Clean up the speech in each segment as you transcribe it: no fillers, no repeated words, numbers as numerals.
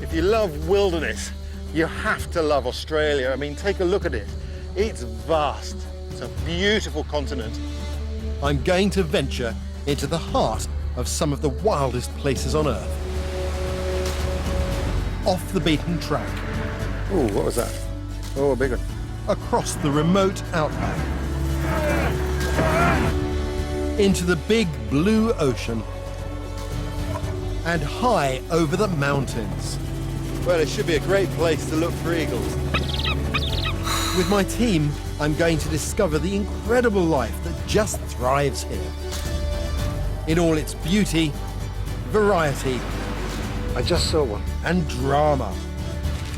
If you love wilderness, you have to love Australia. I mean, take a look at it. It's vast. It's a beautiful continent. I'm going to venture into the heart of some of the wildest places on Earth. Off the beaten track. Oh, what was that? Oh, a big one. Across the remote outback. Into the big blue ocean. And high over the mountains. Well, it should be a great place to look for eagles. With my team, I'm going to discover the incredible life that just thrives here. In all its beauty, variety, I just saw one, and drama.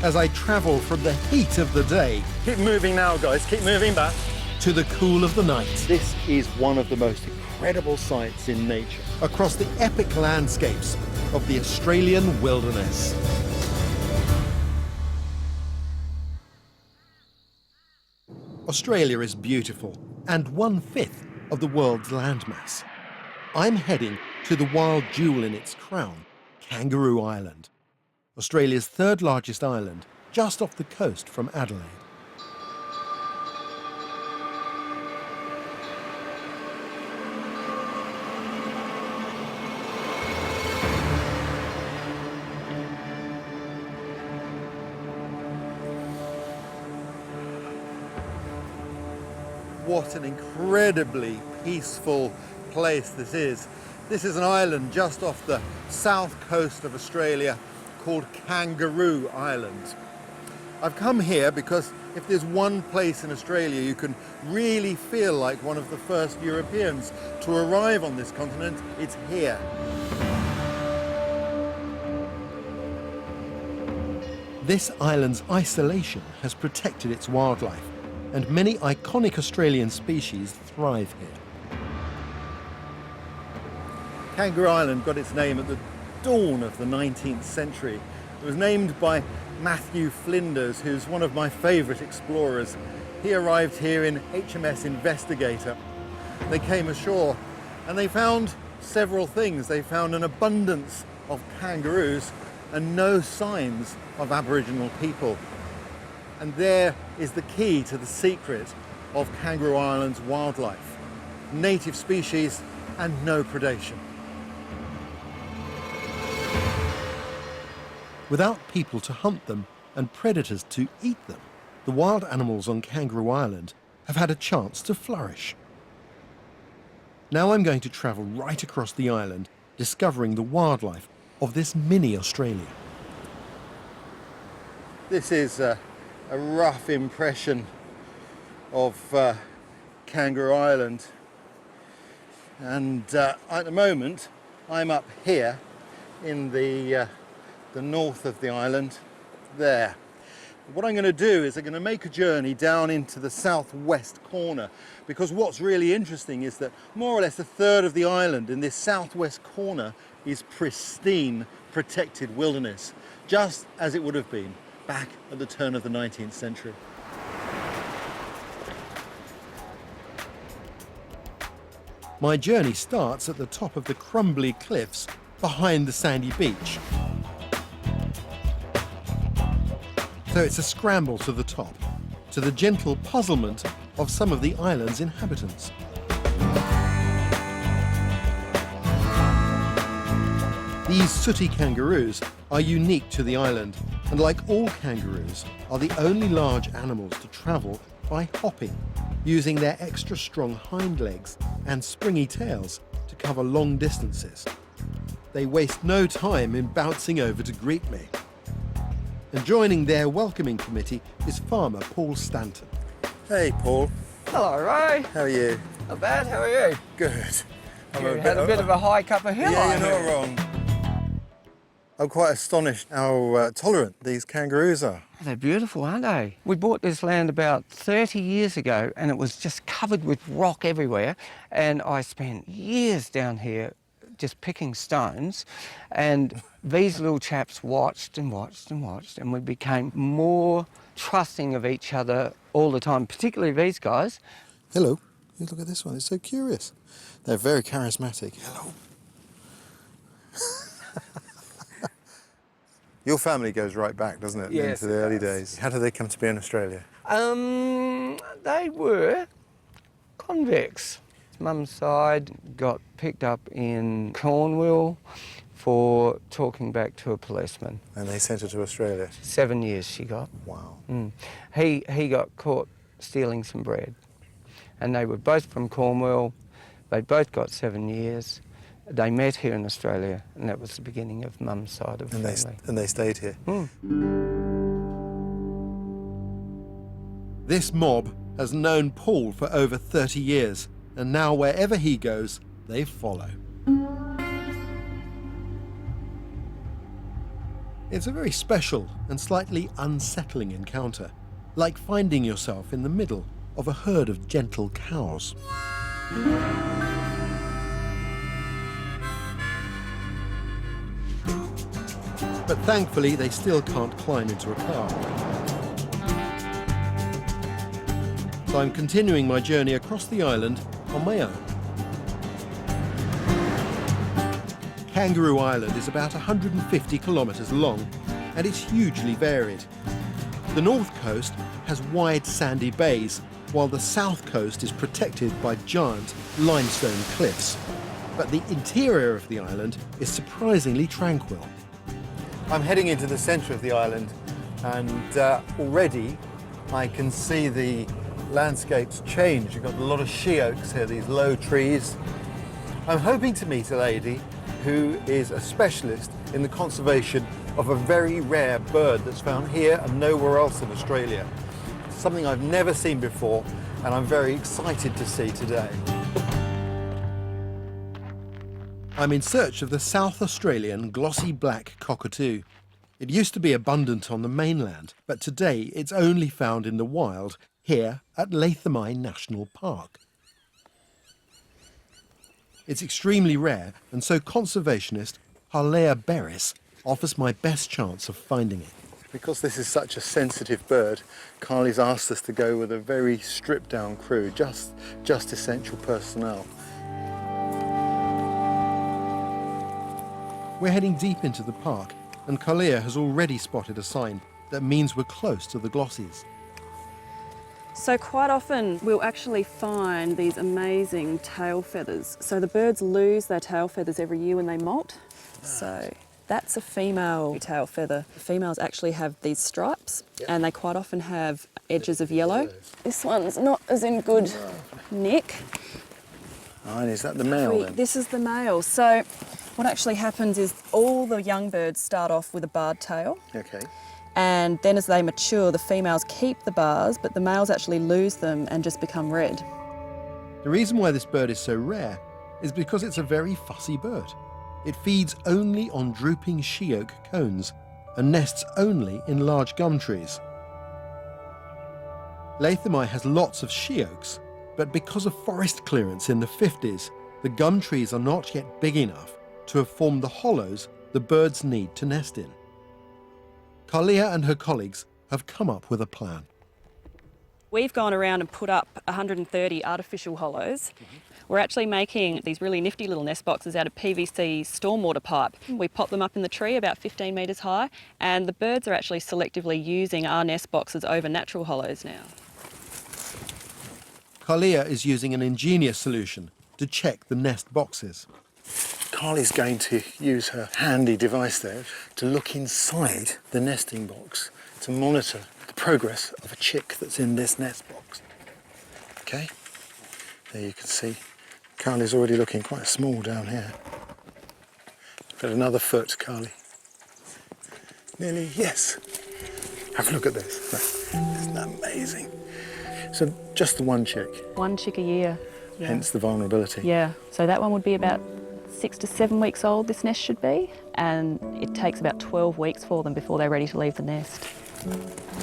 As I travel from the heat of the day... Keep moving now, guys. Keep moving back. ...to the cool of the night. This is one of the most incredible sights in nature. Across the epic landscapes of the Australian wilderness. Australia is beautiful and 1/5 of the world's landmass. I'm heading to the wild jewel in its crown, Kangaroo Island, Australia's third largest island, just off the coast from Adelaide. What an incredibly peaceful place this is. This is an island just off the south coast of Australia called Kangaroo Island. I've come here because if there's one place in Australia you can really feel like one of the first Europeans to arrive on this continent, it's here. This island's isolation has protected its wildlife, and many iconic Australian species thrive here. Kangaroo Island got its name at the dawn of the 19th century. It was named by Matthew Flinders, who's one of my favourite explorers. He arrived here in HMS Investigator. They came ashore and they found several things. They found an abundance of kangaroos and no signs of Aboriginal people. And there is the key to the secret of Kangaroo Island's wildlife. Native species and no predation. Without people to hunt them and predators to eat them, the wild animals on Kangaroo Island have had a chance to flourish. Now I'm going to travel right across the island, discovering the wildlife of this mini Australia. This is a rough impression of Kangaroo Island, and at the moment I'm up here in the north of the island there. What I'm going to do is I'm going to make a journey down into the southwest corner, because what's really interesting is that more or less a third of the island in this southwest corner is pristine, protected wilderness, just as it would have been back at the turn of the 19th century. My journey starts at the top of the crumbly cliffs behind the sandy beach. So it's a scramble to the top, to the gentle puzzlement of some of the island's inhabitants. These sooty kangaroos are unique to the island, and like all kangaroos, are the only large animals to travel by hopping, using their extra strong hind legs and springy tails to cover long distances. They waste no time in bouncing over to greet me. And joining their welcoming committee is farmer Paul Stanton. Hey, Paul. Hello, Ray. How are you? Not bad, how are you? Good. You had a bit of a hike up a hill. Yeah, you're not wrong. I'm quite astonished how tolerant these kangaroos are. They're beautiful, aren't they? We bought this land about 30 years ago and it was just covered with rock everywhere, and I spent years down here just picking stones, and these little chaps watched and watched and watched, and we became more trusting of each other all the time, particularly these guys. Hello. Look at this one, it's so curious. They're very charismatic. Hello. Your family goes right back, doesn't it? Yes, Into the it early does. days. How did they come to be in Australia? They were convicts. Mum's side got picked up in Cornwall for talking back to a policeman. And they sent her to Australia? 7 years she got. Wow. He got caught stealing some bread. And they were both from Cornwall. They both got 7 years. They met here in Australia, and that was the beginning of Mum's side of the family. And they stayed here? This mob has known Paul for over 30 years, and now wherever he goes, they follow. It's a very special and slightly unsettling encounter, like finding yourself in the middle of a herd of gentle cows. But thankfully, they still can't climb into a car. So I'm continuing my journey across the island on my own. Kangaroo Island is about 150 kilometres long, and it's hugely varied. The north coast has wide sandy bays, while the south coast is protected by giant limestone cliffs. But the interior of the island is surprisingly tranquil. I'm heading into the centre of the island, and already I can see the landscapes change. You've got a lot of she oaks here, these low trees. I'm hoping to meet a lady who is a specialist in the conservation of a very rare bird that's found here and nowhere else in Australia. Something I've never seen before, and I'm very excited to see today. I'm in search of the South Australian glossy black cockatoo. It used to be abundant on the mainland, but today it's only found in the wild here at Lathami National Park. It's extremely rare, and so conservationist Harlea Berris offers my best chance of finding it. Because this is such a sensitive bird, Carly's asked us to go with a very stripped-down crew, just essential personnel. We're heading deep into the park, and Carlea has already spotted a sign that means we're close to the glossies. So quite often we'll actually find these amazing tail feathers. So the birds lose their tail feathers every year when they molt. So that's a female tail feather. The females actually have these stripes, and they quite often have edges of yellow. This one's not as in good nick. Oh, and is that the male then? This is the male. So what actually happens is all the young birds start off with a barred tail. Okay. And then as they mature, the females keep the bars, but the males actually lose them and just become red. The reason why this bird is so rare is because it's a very fussy bird. It feeds only on drooping she oak cones and nests only in large gum trees. Lathami has lots of she oaks, but because of forest clearance in the 50s, the gum trees are not yet big enough to have formed the hollows the birds need to nest in. Carlea and her colleagues have come up with a plan. We've gone around and put up 130 artificial hollows. We're actually making these really nifty little nest boxes out of PVC stormwater pipe. We pop them up in the tree about 15 metres high, and the birds are actually selectively using our nest boxes over natural hollows now. Carlea is using an ingenious solution to check the nest boxes. Carly's going to use her handy device there to look inside the nesting box to monitor the progress of a chick that's in this nest box. Okay? There you can see Carly's already looking quite small down here. Got another foot, Carly. Nearly, yes. Have a look at this. Isn't that amazing? So just the one chick. One chick a year. Yeah. Hence the vulnerability. Yeah, so that one would be about 6 to 7 weeks old, this nest should be, and it takes about 12 weeks for them before they're ready to leave the nest.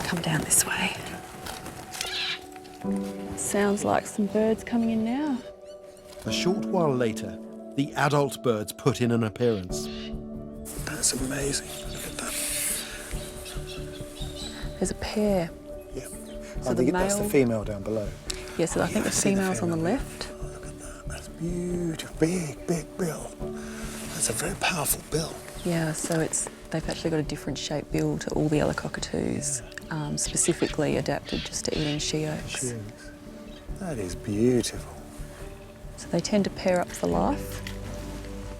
Come down this way. Sounds like some birds coming in now. A short while later, the adult birds put in an appearance. That's amazing. Look at that. There's a pair. Yeah. So I think that's the male- female down below. Yeah, so I think the I see the female's on the female. left. Oh, look at that. That's beautiful. Big, big bill. That's a very powerful bill. Yeah, so it's They've actually got a different shaped bill to all the other cockatoos, specifically adapted just to eating she oaks. That is beautiful. So they tend to pair up for life.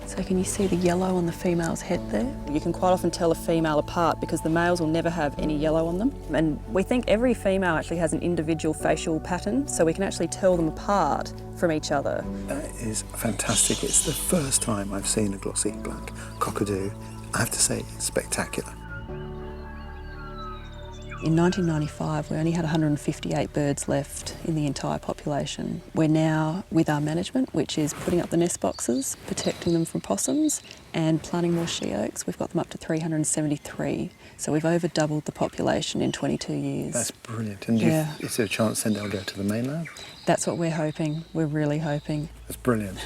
So can you see the yellow on the female's head there? You can quite often tell a female apart because the males will never have any yellow on them. And we think every female actually has an individual facial pattern, so we can actually tell them apart from each other. That is fantastic. It's the first time I've seen a glossy black cockatoo. I have to say, it's spectacular. In 1995, we only had 158 birds left in the entire population. We're now, with our management, which is putting up the nest boxes, protecting them from possums, and planting more she oaks, we've got them up to 373. So we've over doubled the population in 22 years. That's brilliant. And is there a chance then they'll go to the mainland? That's what we're hoping. We're really hoping. That's brilliant.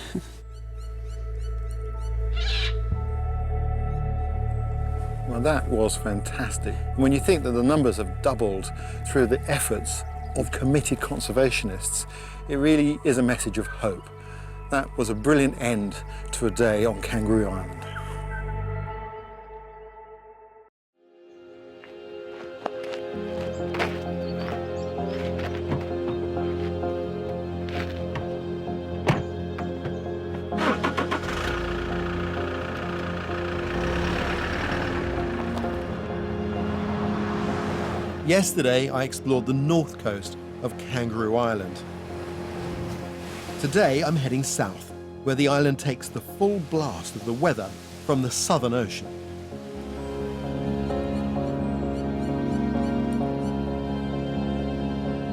Well, that was fantastic. When you think that the numbers have doubled through the efforts of committed conservationists, it really is a message of hope. That was a brilliant end to a day on Kangaroo Island. Yesterday, I explored the north coast of Kangaroo Island. Today, I'm heading south, where the island takes the full blast of the weather from the Southern Ocean.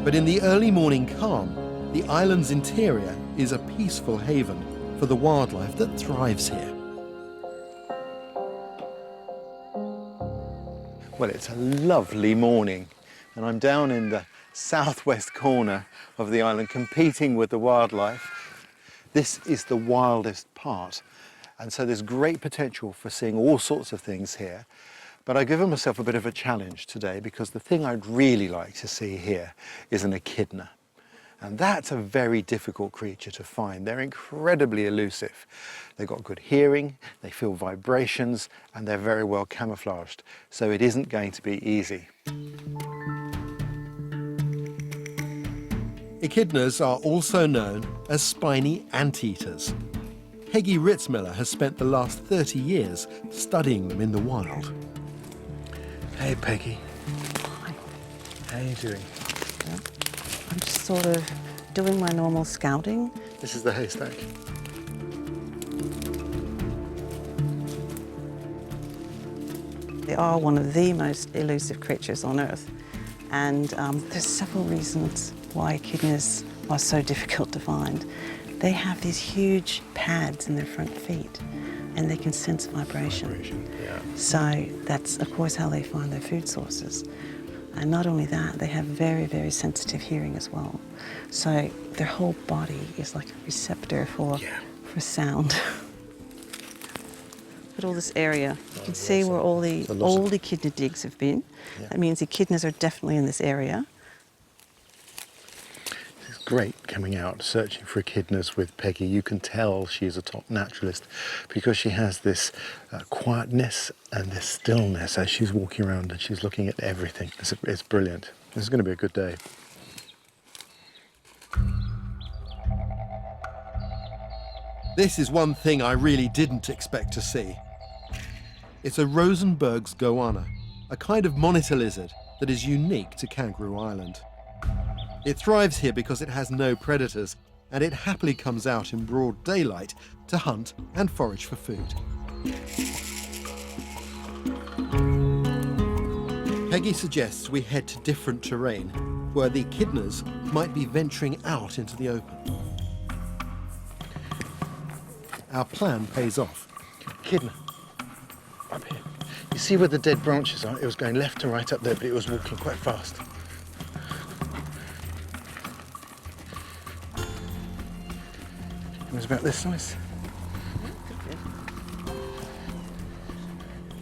But in the early morning calm, the island's interior is a peaceful haven for the wildlife that thrives here. Well, it's a lovely morning, and I'm down in the southwest corner of the island competing with the wildlife. This is the wildest part, and so there's great potential for seeing all sorts of things here. But I've given myself a bit of a challenge today because the thing I'd really like to see here is an echidna. And that's a very difficult creature to find. They're incredibly elusive. They've got good hearing, they feel vibrations, and they're very well camouflaged. So it isn't going to be easy. Echidnas are also known as spiny anteaters. Peggy Ritzmiller has spent the last 30 years studying them in the wild. Hey, Peggy. Hi. How are you doing? I'm just sort of doing my normal scouting. This is the haystack. They are one of the most elusive creatures on Earth. And there's several reasons why echidnas are so difficult to find. They have these huge pads in their front feet, and they can sense vibration. Yeah. So that's, of course, how they find their food sources. And not only that, they have very, very sensitive hearing as well. So their whole body is like a receptor for sound. Look at all this area. You can see where all the old echidna digs have been. Yeah. That means echidnas are definitely in this area. It's great coming out, searching for echidnas with Peggy. You can tell she's a top naturalist because she has this quietness and this stillness as she's walking around and she's looking at everything. It's brilliant. This is going to be a good day. This is one thing I really didn't expect to see. It's a Rosenberg's goanna, a kind of monitor lizard that is unique to Kangaroo Island. It thrives here because it has no predators, and it happily comes out in broad daylight to hunt and forage for food. Peggy suggests we head to different terrain, where the echidnas might be venturing out into the open. Our plan pays off. Echidna, up here. You see where the dead branches are? It was going left to right up there, but it was walking quite fast. It was about this size.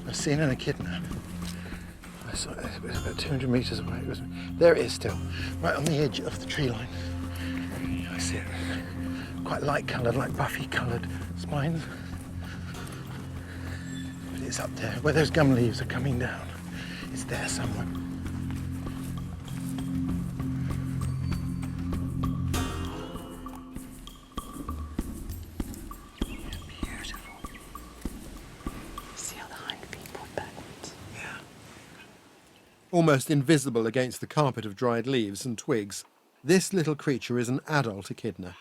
I've seen an echidna. I saw it. It was about 200 metres away. There it is still, right on the edge of the tree line. I see it. Quite light coloured, like buffy coloured spines. But It's up there, where those gum leaves are coming down. It's there somewhere. Beautiful. See how the hind feet point backwards? Yeah. Almost invisible against the carpet of dried leaves and twigs, this little creature is an adult echidna.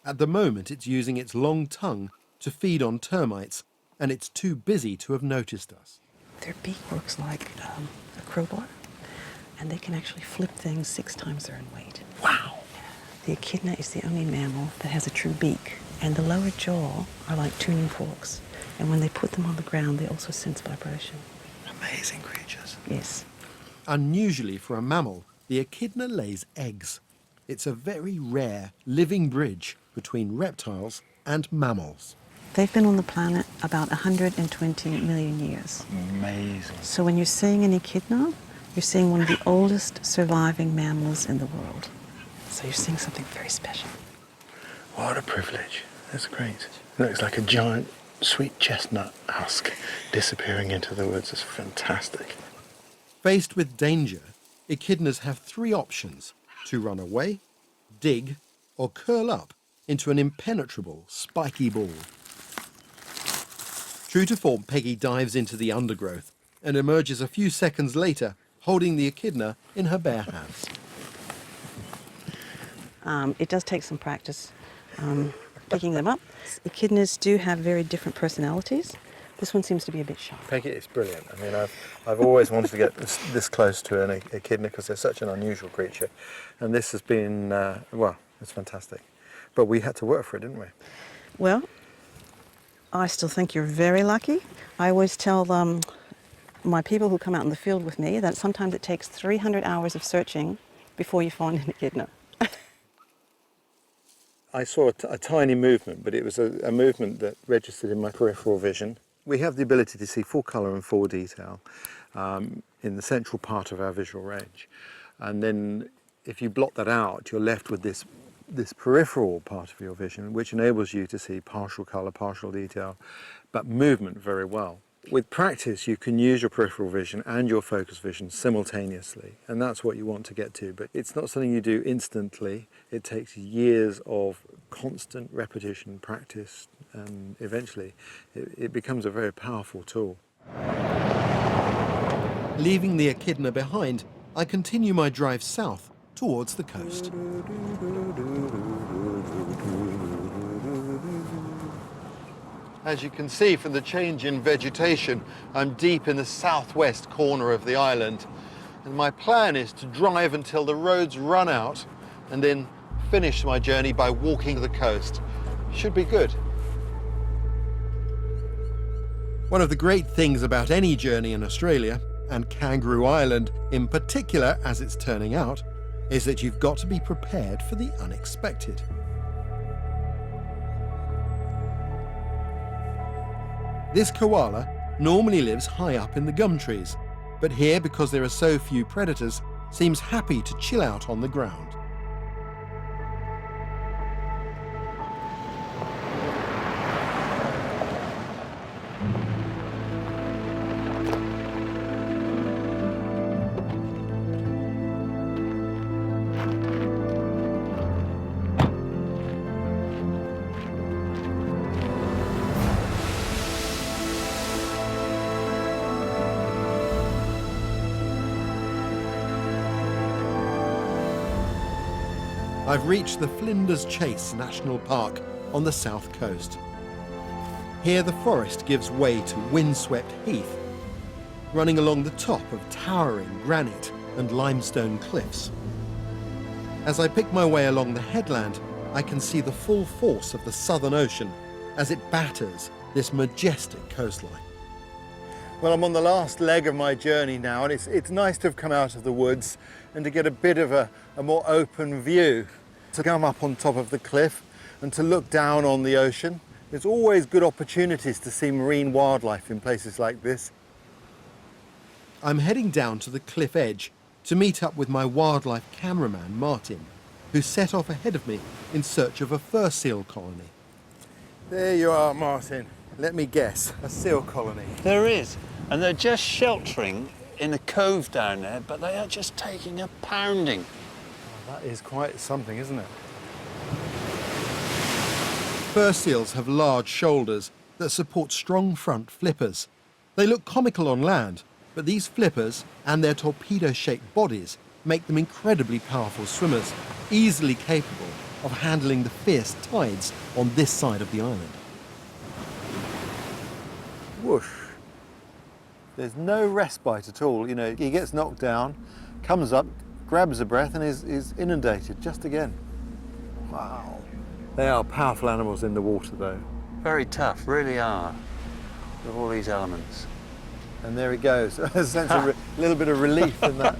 At the moment, it's using its long tongue to feed on termites, and it's too busy to have noticed us. Their beak works like a crowbar, and they can actually flip things 6 times their own weight. Wow. The echidna is the only mammal that has a true beak, and the lower jaw are like tuning forks, and when they put them on the ground, they also sense vibration. Amazing creatures. Yes. Unusually for a mammal, the echidna lays eggs. It's a very rare living bridge between reptiles and mammals. They've been on the planet about 120 million years. Amazing. So when you're seeing an echidna, you're seeing one of the oldest surviving mammals in the world. So you're seeing something very special. What a privilege. That's great. It looks like a giant sweet chestnut husk disappearing into the woods. It's fantastic. Faced with danger, echidnas have 3 options: to run away, dig, or curl up into an impenetrable, spiky ball. True to form, Peggy dives into the undergrowth and emerges a few seconds later, holding the echidna in her bare hands. It does take some practice picking them up. Echidnas do have very different personalities. This one seems to be a bit shy. Peggy, it's brilliant. I mean, I've always wanted to get this close to an echidna because they're such an unusual creature. And this has been, well, it's fantastic. But we had to work for it, didn't we? Well, I still think you're very lucky. I always tell my people who come out in the field with me that sometimes it takes 300 hours of searching before you find an echidna. I saw a tiny movement, but it was a movement that registered in my peripheral vision. We have the ability to see full colour and full detail in the central part of our visual range. And then if you blot that out, you're left with this peripheral part of your vision, which enables you to see partial colour, partial detail, but movement very well. With practice, you can use your peripheral vision and your focus vision simultaneously, and that's what you want to get to. But it's not something you do instantly. It takes years of constant repetition, practice, and eventually it becomes a very powerful tool. Leaving the echidna behind, I continue my drive south towards the coast. As you can see from the change in vegetation, I'm deep in the southwest corner of the island. And my plan is to drive until the roads run out and then finish my journey by walking the coast. Should be good. One of the great things about any journey in Australia, and Kangaroo Island in particular as it's turning out, is that you've got to be prepared for the unexpected. This koala normally lives high up in the gum trees, but here, because there are so few predators, seems happy to chill out on the ground. I've reached the Flinders Chase National Park on the south coast. Here the forest gives way to windswept heath, running along the top of towering granite and limestone cliffs. As I pick my way along the headland, I can see the full force of the Southern Ocean as it batters this majestic coastline. Well, I'm on the last leg of my journey now, and it's nice to have come out of the woods and to get a bit of a more open view, to come up on top of the cliff and to look down on the ocean. There's always good opportunities to see marine wildlife in places like this. I'm heading down to the cliff edge to meet up with my wildlife cameraman, Martin, who set off ahead of me in search of a fur seal colony. There you are, Martin. Let me guess, a seal colony. There is, and they're just sheltering in a cove down there, but they are just taking a pounding. That is quite something, isn't it? Fur seals have large shoulders that support strong front flippers. They look comical on land, but these flippers and their torpedo-shaped bodies make them incredibly powerful swimmers, easily capable of handling the fierce tides on this side of the island. Whoosh. There's no respite at all. You know, he gets knocked down, comes up, grabs a breath and is inundated just again. Wow. They are powerful animals in the water though. Very tough, really are, with all these elements. And there he goes. A sense of a little bit of relief in that.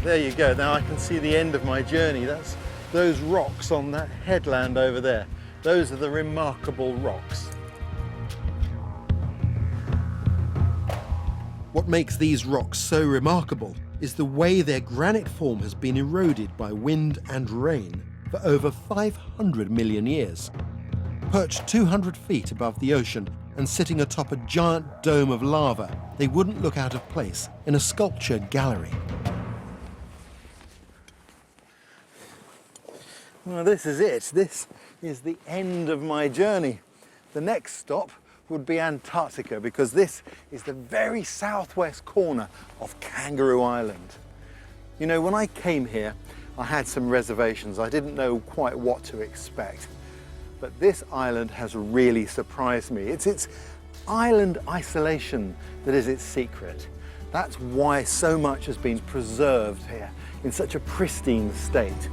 There you go. Now I can see the end of my journey. That's those rocks on that headland over there. Those are the remarkable rocks. What makes these rocks so remarkable is the way their granite form has been eroded by wind and rain for over 500 million years. Perched 200 feet above the ocean and sitting atop a giant dome of lava, they wouldn't look out of place in a sculptured gallery. Well, this is it. This is the end of my journey. The next stop would be Antarctica, because this is the very southwest corner of Kangaroo Island. You know, when I came here, I had some reservations. I didn't know quite what to expect. But this island has really surprised me. It's its island isolation that is its secret. That's why so much has been preserved here in such a pristine state.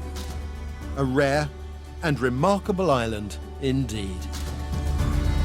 A rare and remarkable island indeed.